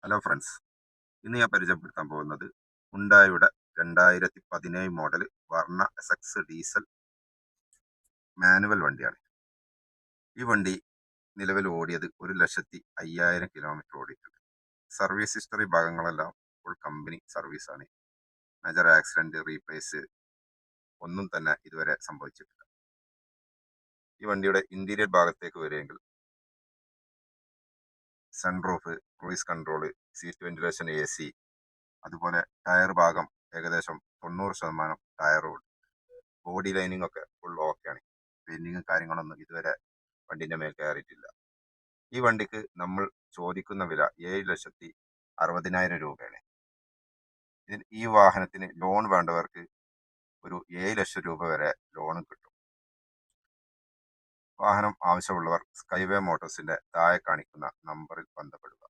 Hello friends, ഇന്ന് ഞാൻ പരിചയപ്പെടുത്താൻ പോകുന്നത് ഹുണ്ടായുടെ 2017 മോഡൽ വർണ്ണ എസ്എക്സ് ഡീസൽ മാനുവൽ വണ്ടിയാണ്. ഈ വണ്ടി നിലവിൽ ഓടിയത് 1,05,000 കിലോമീറ്റർ ഓടിയിട്ടുണ്ട്. സർവീസ് ഹിസ്റ്ററി ഭാഗങ്ങളെല്ലാം ഫുൾ കമ്പനി സർവീസാണ്. മേജർ ആക്സിഡന്റ് റീപ്ലേസ് ഒന്നും തന്നെ ഇതുവരെ സംഭവിച്ചിട്ടില്ല. ഈ വണ്ടിയുടെ ഇന്റീരിയർ ഭാഗത്തേക്ക് വരികയെങ്കിൽ sunroof, cruise control, seat ventilation, AC, അതുപോലെ ടയർ ഭാഗം ഏകദേശം 90% ടയറും ബോഡി ലൈനിങ് ഒക്കെ ഫുൾ ഓക്കെയാണ്. പെയിന്റിങ്ങും കാര്യങ്ങളൊന്നും ഇതുവരെ വണ്ടിന്റെ മേൽ കയറിയിട്ടില്ല. ഈ വണ്ടിക്ക് നമ്മൾ ചോദിക്കുന്ന വില 7,60,000 രൂപയാണ്. ഈ വാഹനത്തിന് ലോൺ വേണ്ടവർക്ക് ഒരു 7 ലക്ഷം രൂപ വരെ ലോണും കിട്ടും. വാഹനം ആവശ്യമുള്ളവർ സ്കൈവേ മോട്ടോഴ്സിന്റെ താഴെ കാണിക്കുന്ന നമ്പറിൽ ബന്ധപ്പെടുക.